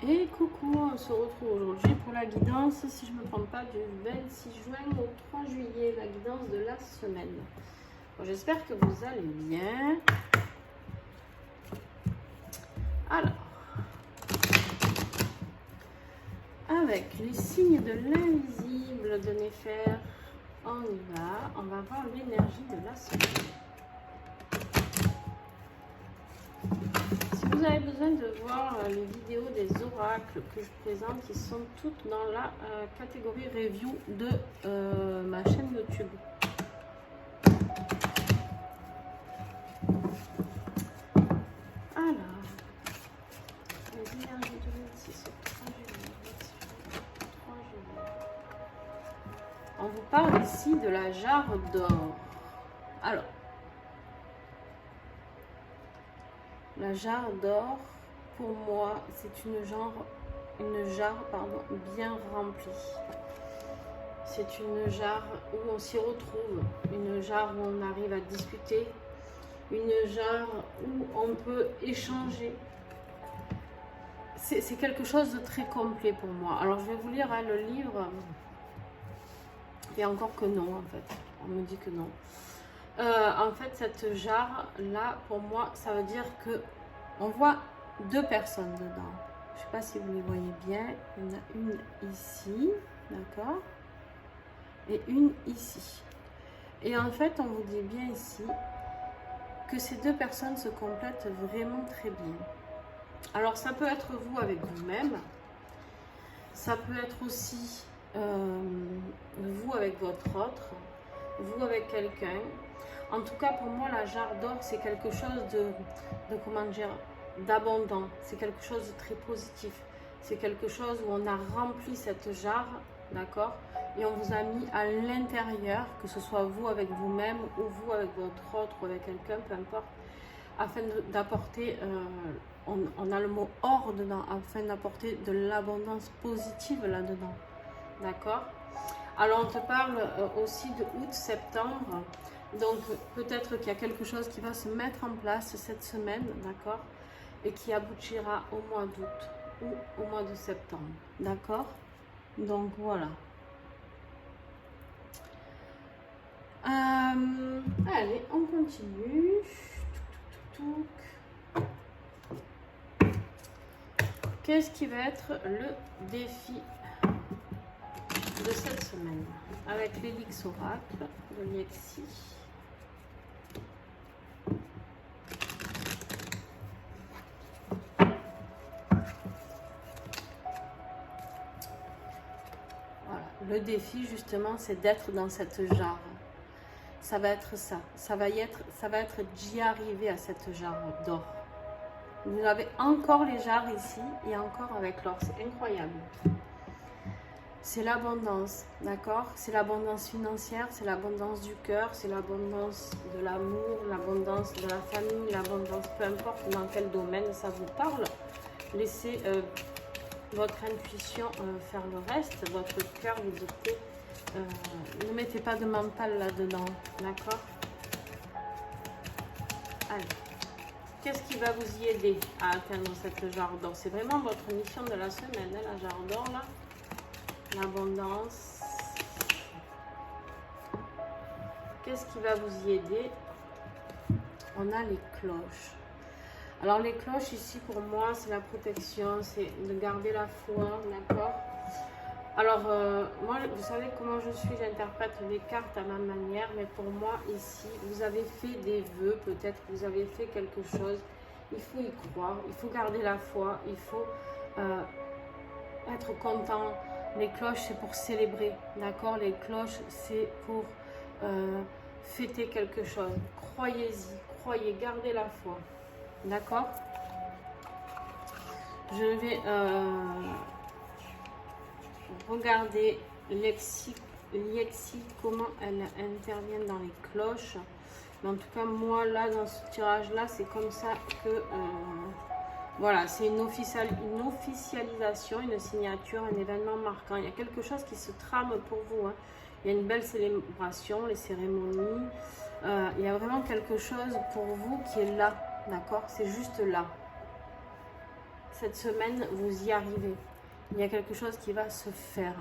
Et coucou, on se retrouve aujourd'hui pour la guidance, si je ne me trompe pas, du 26 juin au 3 juillet, la guidance de la semaine. Bon, j'espère que vous allez bien. Alors, avec les signes de l'invisible de Néfer, on y va. On va voir l'énergie de la semaine. Si vous avez besoin de voir les vidéos des oracles que je présente, qui sont toutes dans la catégorie review de ma chaîne YouTube. Alors, les énergies de 26 au 3 juillet. On vous parle ici de la jarre d'or. Alors, la jarre d'or, pour moi, c'est une jarre bien remplie. C'est une jarre où on s'y retrouve, une jarre où on arrive à discuter, une jarre où on peut échanger. C'est quelque chose de très complet pour moi. Alors, je vais vous lire le livre. Et encore que non, en fait. On me dit que non. En fait, cette jarre-là, pour moi, ça veut dire que on voit deux personnes dedans. Je ne sais pas si vous les voyez bien. Il y en a une ici, d'accord, et une ici. Et en fait, on vous dit bien ici que ces deux personnes se complètent vraiment très bien. Alors, ça peut être vous avec vous-même. Ça peut être aussi vous avec votre autre, vous avec quelqu'un. En tout cas, pour moi, la jarre d'or, c'est quelque chose de comment dire, d'abondant. C'est quelque chose de très positif. C'est quelque chose où on a rempli cette jarre, d'accord, et on vous a mis à l'intérieur, que ce soit vous avec vous-même ou vous avec votre autre ou avec quelqu'un, peu importe, afin d'apporter, on a le mot or dedans, afin d'apporter de l'abondance positive là-dedans, d'accord. Alors on te parle aussi de août-septembre, donc peut-être qu'il y a quelque chose qui va se mettre en place cette semaine, d'accord, et qui aboutira au mois d'août ou au mois de septembre, d'accord. Donc voilà. Allez, on continue. Qu'est-ce qui va être le défi de cette semaine avec l'Élix Oracle de Liexi? Voilà. Le défi, justement, c'est d'être dans cette jarre. Ça va être ça. Ça va être d'y arriver à cette jarre d'or. Vous avez encore les jarres ici et encore avec l'or. C'est incroyable. C'est l'abondance, d'accord? C'est l'abondance financière, c'est l'abondance du cœur, c'est l'abondance de l'amour, l'abondance de la famille, l'abondance, peu importe dans quel domaine ça vous parle. Laissez votre intuition faire le reste, votre cœur vous dicter. Ne mettez pas de mental là-dedans, d'accord? Allez. Qu'est-ce qui va vous y aider à atteindre cette jarre d'or? C'est vraiment votre mission de la semaine, hein, la jarre d'or, là. L'abondance. Qu'est-ce qui va vous y aider? On a les cloches. Alors, les cloches, ici, pour moi, c'est la protection, c'est de garder la foi, d'accord? Alors, moi, vous savez comment je suis, j'interprète les cartes à ma manière, mais pour moi, ici, vous avez fait des vœux, peut-être que vous avez fait quelque chose, il faut y croire, il faut garder la foi, il faut être content. Les cloches, c'est pour célébrer, d'accord? Les cloches, c'est pour fêter quelque chose. Croyez-y, croyez, gardez la foi, d'accord? Je vais... regardez Liexi, comment elle intervient dans les cloches. Mais en tout cas, moi, là, dans ce tirage-là, c'est comme ça que... voilà, c'est une officialisation, une signature, un événement marquant. Il y a quelque chose qui se trame pour vous, hein. Il y a une belle célébration, les cérémonies. Il y a vraiment quelque chose pour vous qui est là, d'accord? C'est juste là. cette semaine, vous y arrivez. Il y a quelque chose qui va se faire.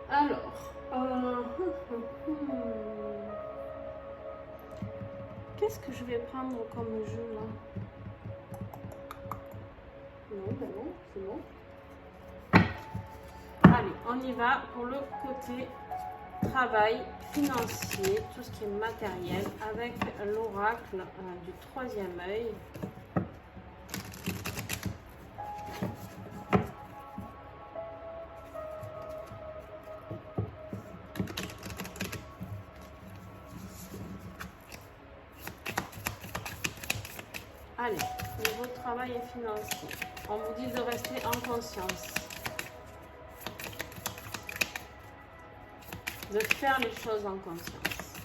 Alors, qu'est-ce que je vais prendre comme jeu là? Non, ben non, c'est bon. Allez, on y va pour le côté travail financier, tout ce qui est matériel, avec l'oracle du troisième œil. Allez, niveau travail et financier, on vous dit de rester en conscience, de faire les choses en conscience.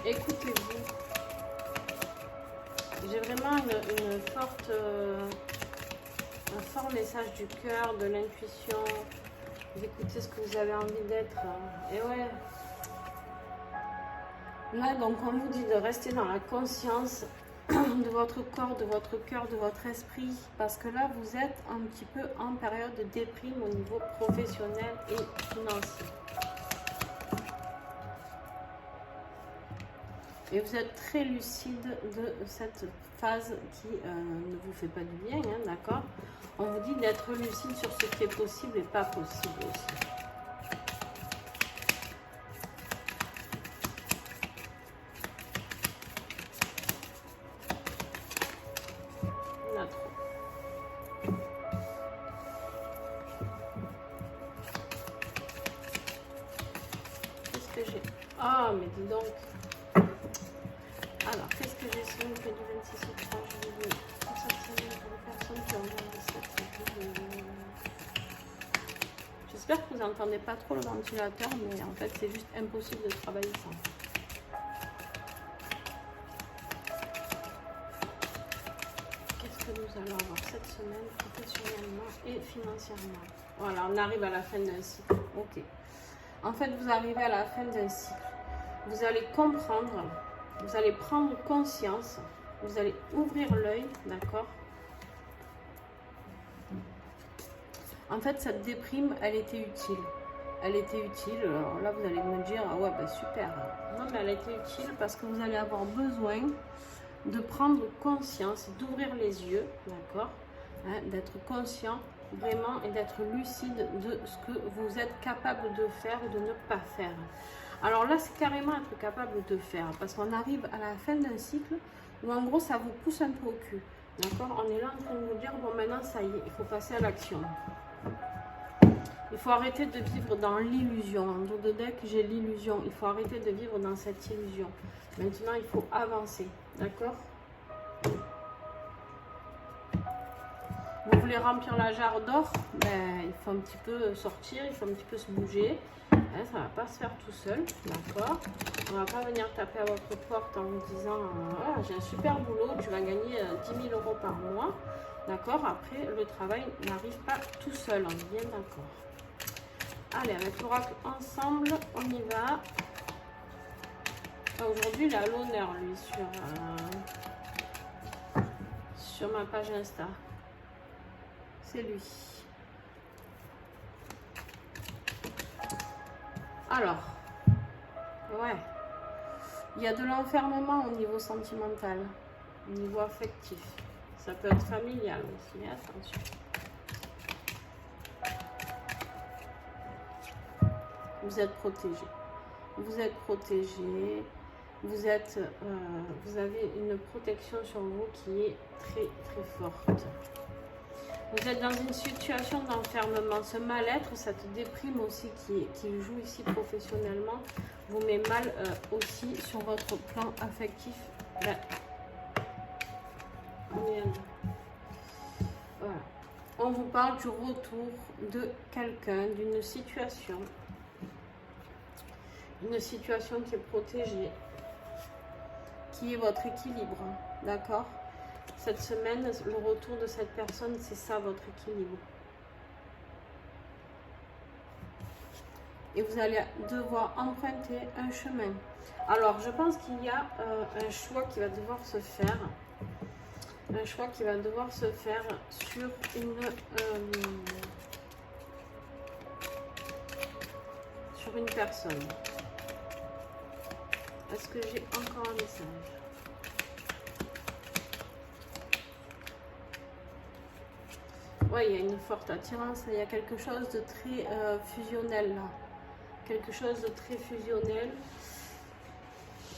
Écoutez-vous. J'ai vraiment un fort message du cœur, de l'intuition, d'écouter ce que vous avez envie d'être. Et ouais. Là, donc, on vous dit de rester dans la conscience de votre corps, de votre cœur, de votre esprit, parce que là, vous êtes un petit peu en période de déprime au niveau professionnel et financier. Et vous êtes très lucide de cette phase qui ne vous fait pas du bien, hein, d'accord? On vous dit d'être lucide sur ce qui est possible et pas possible aussi. Ah, mais dis donc. Alors, qu'est-ce que j'ai sur le du 26 au 3 juillet pour cette semaine pour les personnes qui ont 27? J'espère que vous n'entendez pas trop le ventilateur, mais en fait, c'est juste impossible de travailler sans. Qu'est-ce que nous allons avoir cette semaine, professionnellement et financièrement? Voilà, on arrive à la fin d'un cycle. Ok. En fait, vous arrivez à la fin d'un cycle. Vous allez comprendre, vous allez prendre conscience, vous allez ouvrir l'œil, d'accord? En fait, cette déprime, elle était utile. Elle était utile. Alors là, vous allez me dire, ah ouais, ben super. Non, mais elle était utile parce que vous allez avoir besoin de prendre conscience, d'ouvrir les yeux, d'accord? Hein, d'être conscient vraiment et d'être lucide de ce que vous êtes capable de faire ou de ne pas faire. Alors là, c'est carrément être capable de faire, parce qu'on arrive à la fin d'un cycle où en gros, ça vous pousse un peu au cul. D'accord? On est là en train de vous dire, bon maintenant, ça y est, il faut passer à l'action. Il faut arrêter de vivre dans l'illusion. En dos de deck, j'ai l'illusion. Il faut arrêter de vivre dans cette illusion. Maintenant, il faut avancer. D'accord? Vous voulez remplir la jarre d'or? Ben, il faut un petit peu sortir, il faut un petit peu se bouger. Hein, ça ne va pas se faire tout seul, d'accord? On ne va pas venir taper à votre porte en vous disant ah, j'ai un super boulot, tu vas gagner 10 000 € par mois. D'accord? Après, le travail n'arrive pas tout seul, on est bien d'accord. Allez, avec l'oracle ensemble, on y va. Aujourd'hui, il a l'honneur, lui, sur ma page Insta. C'est lui. Alors, ouais, il y a de l'enfermement au niveau sentimental, au niveau affectif. Ça peut être familial aussi, mais attention. Vous êtes protégé. Vous êtes protégé. Vous avez une protection sur vous qui est très très forte. Vous êtes dans une situation d'enfermement. Ce mal-être, cette déprime aussi qui joue ici professionnellement, vous met mal aussi sur votre plan affectif. Là. Voilà. On vous parle du retour de quelqu'un, d'une situation. Une situation qui est protégée, qui est votre équilibre. D'accord ? Cette semaine, le retour de cette personne, c'est ça votre équilibre. et vous allez devoir emprunter un chemin. Alors, je pense qu'il y a un choix qui va devoir se faire. Un choix qui va devoir se faire sur une personne. Est-ce que j'ai encore un message? Oui, il y a une forte attirance, il y a quelque chose de très fusionnel là. Quelque chose de très fusionnel.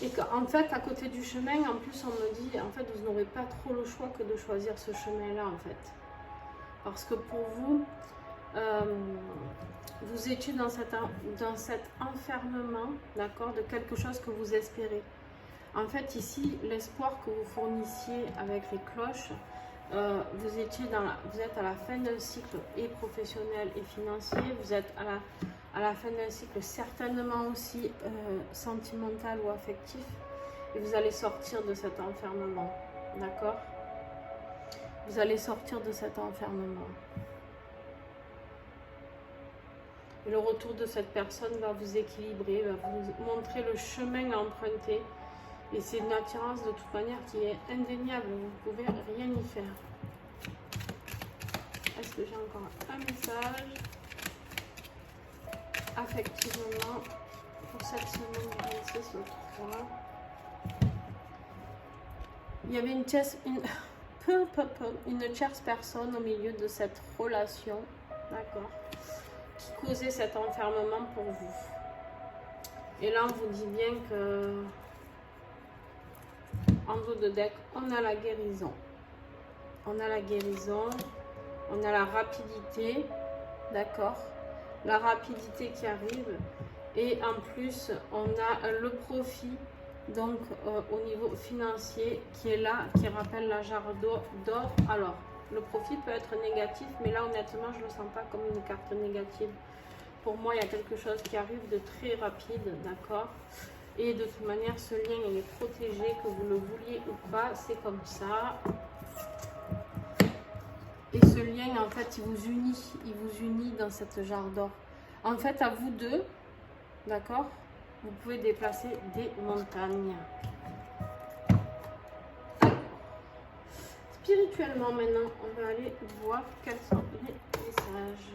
Et qu'en fait, à côté du chemin, en plus, on me dit, en fait, vous n'aurez pas trop le choix que de choisir ce chemin-là, en fait. Parce que pour vous, vous étiez dans cet enfermement, d'accord, de quelque chose que vous espérez. En fait, ici, l'espoir que vous fournissiez avec les cloches, vous êtes à la fin d'un cycle et professionnel et financier, vous êtes à la fin d'un cycle certainement aussi sentimental ou affectif, et vous allez sortir de cet enfermement, d'accord? Vous allez sortir de cet enfermement. Et le retour de cette personne va vous équilibrer, va vous montrer le chemin à emprunter. Et c'est une attirance de toute manière qui est indéniable, vous ne pouvez rien y faire. Est-ce que j'ai encore un message? Affectivement, pour cette semaine du 26 au 3. Il y avait une tierce personne au milieu de cette relation, d'accord, qui causait cet enfermement pour vous. Et là, on vous dit bien que en dos de deck, on a la guérison. On a la guérison, on a la rapidité, d'accord? La rapidité qui arrive. Et en plus, on a le profit, donc au niveau financier, qui est là, qui rappelle la jarre d'or. Alors, le profit peut être négatif, mais là, honnêtement, je ne le sens pas comme une carte négative. Pour moi, il y a quelque chose qui arrive de très rapide, d'accord? Et de toute manière, ce lien, il est protégé, que vous le vouliez ou pas, c'est comme ça. Et ce lien, en fait, il vous unit dans cette jarre d'or. En fait, à vous deux, d'accord, vous pouvez déplacer des montagnes. Spirituellement, maintenant, on va aller voir quels sont les messages.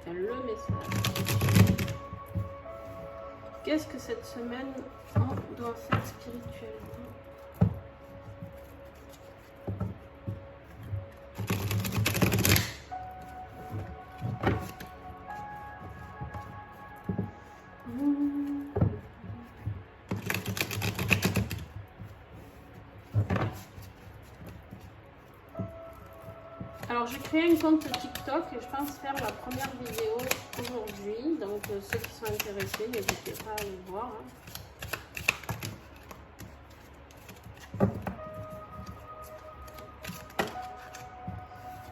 Quel est le message? Qu'est-ce que cette semaine, on doit faire spirituellement? Alors, j'ai créé un compte TikTok et je pense faire la première vidéo aujourd'hui. Donc, ceux qui sont intéressés, n'hésitez pas à aller voir.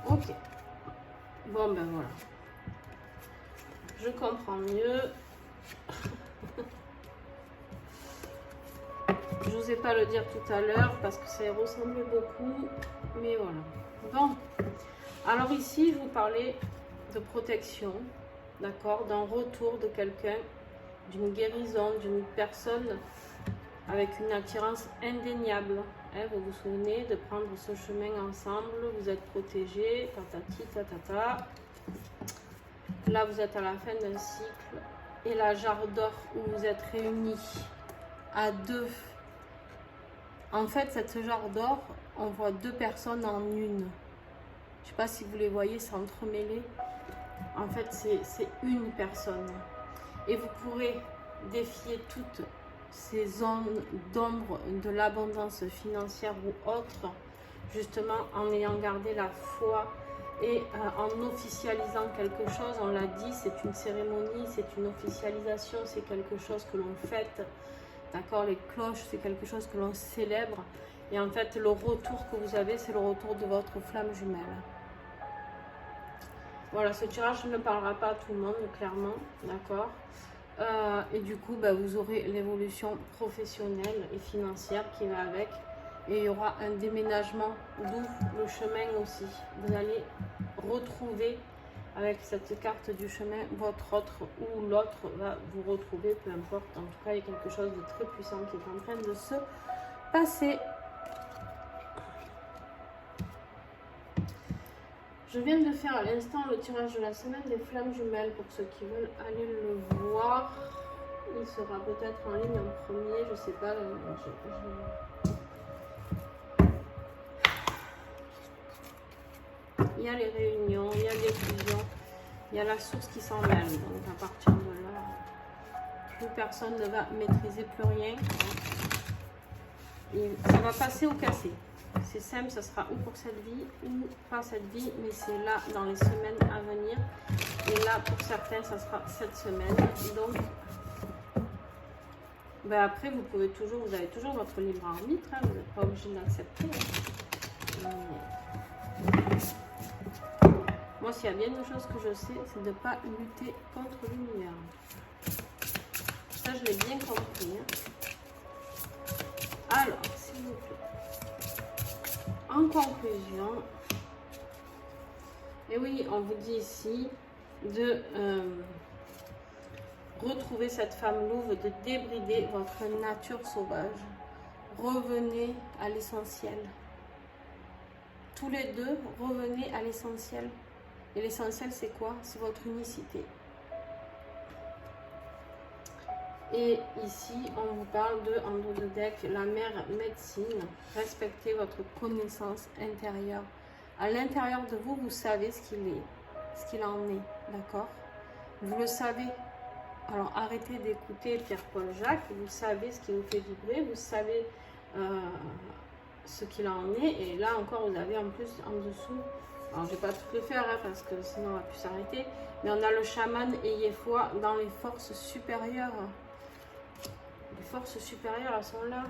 Ok. Bon, ben voilà. Je comprends mieux. Je n'osais pas le dire tout à l'heure parce que ça y ressemblait beaucoup. Mais voilà. Bon. Alors ici, je vous parlais de protection, d'accord, d'un retour de quelqu'un, d'une guérison, d'une personne avec une attirance indéniable. Hein, vous vous souvenez de prendre ce chemin ensemble, vous êtes protégés, tatati, tatata. Là, vous êtes à la fin d'un cycle et la jarre d'or où vous êtes réunis à deux. En fait, cette jarre d'or, on voit deux personnes en une. Je ne sais pas si vous les voyez s'entremêler. En fait, c'est une personne. Et vous pourrez défier toutes ces zones d'ombre de l'abondance financière ou autre, justement en ayant gardé la foi et en officialisant quelque chose. On l'a dit, c'est une cérémonie, c'est une officialisation, c'est quelque chose que l'on fête. D'accord, les cloches, c'est quelque chose que l'on célèbre. Et en fait, le retour que vous avez, c'est le retour de votre flamme jumelle. Voilà, ce tirage ne parlera pas à tout le monde, clairement, d'accord. Et du coup, bah, vous aurez l'évolution professionnelle et financière qui va avec. Et il y aura un déménagement, d'où le chemin aussi. Vous allez retrouver avec cette carte du chemin, votre autre ou l'autre va vous retrouver, peu importe. En tout cas, il y a quelque chose de très puissant qui est en train de se passer. Je viens de faire à l'instant le tirage de la semaine des flammes jumelles pour ceux qui veulent aller le voir. Il sera peut-être en ligne en premier, je sais pas. Il y a les réunions, il y a les fusions, il y a la source qui s'en mêle. Donc à partir de là, plus personne ne va maîtriser plus rien. Et ça va passer au cassé. C'est simple, ça sera ou pour cette vie ou pas cette vie, mais c'est là dans les semaines à venir. Et là, pour certains, ça sera cette semaine. Donc, ben après, vous pouvez toujours, vous avez toujours votre libre arbitre, hein, vous n'êtes pas obligé d'accepter. Moi, s'il y a bien une chose que je sais, c'est de ne pas lutter contre l'univers. Ça, je l'ai bien compris. Hein. Alors, s'il vous plaît. En conclusion, et oui, on vous dit ici de retrouver cette femme louve, de débrider votre nature sauvage. Revenez à l'essentiel. Tous les deux, revenez à l'essentiel. Et l'essentiel, c'est quoi? C'est votre unicité. Et ici, on vous parle de, en dos de deck, la mère médecine. Respectez votre connaissance intérieure. À l'intérieur de vous, vous savez ce qu'il est, ce qu'il en est, d'accord? Vous le savez. Alors arrêtez d'écouter Pierre-Paul Jacques. Vous savez ce qui vous fait vibrer. Vous savez ce qu'il en est. Et là encore, vous avez en plus en dessous. Alors je ne vais pas tout le faire hein, parce que sinon on va plus s'arrêter. Mais on a le chaman ayez foi dans les forces supérieures. Les forces supérieures, elles sont là.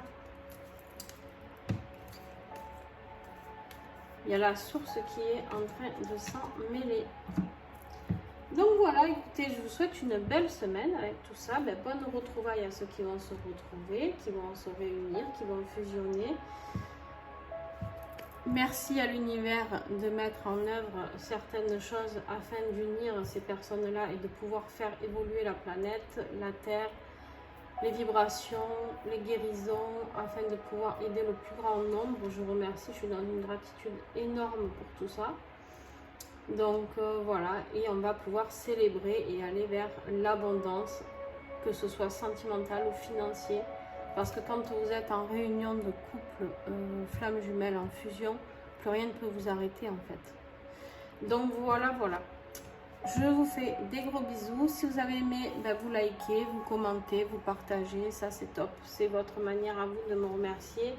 Il y a la source qui est en train de s'en mêler. Donc voilà, écoutez, je vous souhaite une belle semaine avec tout ça. Ben, bonne retrouvaille à ceux qui vont se retrouver, qui vont se réunir, qui vont fusionner. Merci à l'univers de mettre en œuvre certaines choses afin d'unir ces personnes-là et de pouvoir faire évoluer la planète, la Terre, les vibrations, les guérisons, afin de pouvoir aider le plus grand nombre. Je vous remercie, je suis dans une gratitude énorme pour tout ça. Donc voilà, et on va pouvoir célébrer et aller vers l'abondance, que ce soit sentimentale ou financier. Parce que quand vous êtes en réunion de couple, flammes jumelles en fusion, plus rien ne peut vous arrêter en fait. Donc voilà, voilà. Je vous fais des gros bisous. Si vous avez aimé, ben vous likez, vous commentez, vous partagez. Ça, c'est top. C'est votre manière à vous de me remercier.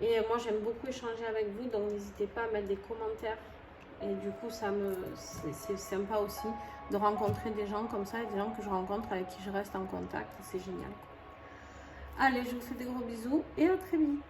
Et moi, j'aime beaucoup échanger avec vous. Donc, n'hésitez pas à mettre des commentaires. Et du coup, c'est sympa aussi de rencontrer des gens comme ça. Et des gens que je rencontre, avec qui je reste en contact. C'est génial. Allez, je vous fais des gros bisous et à très vite.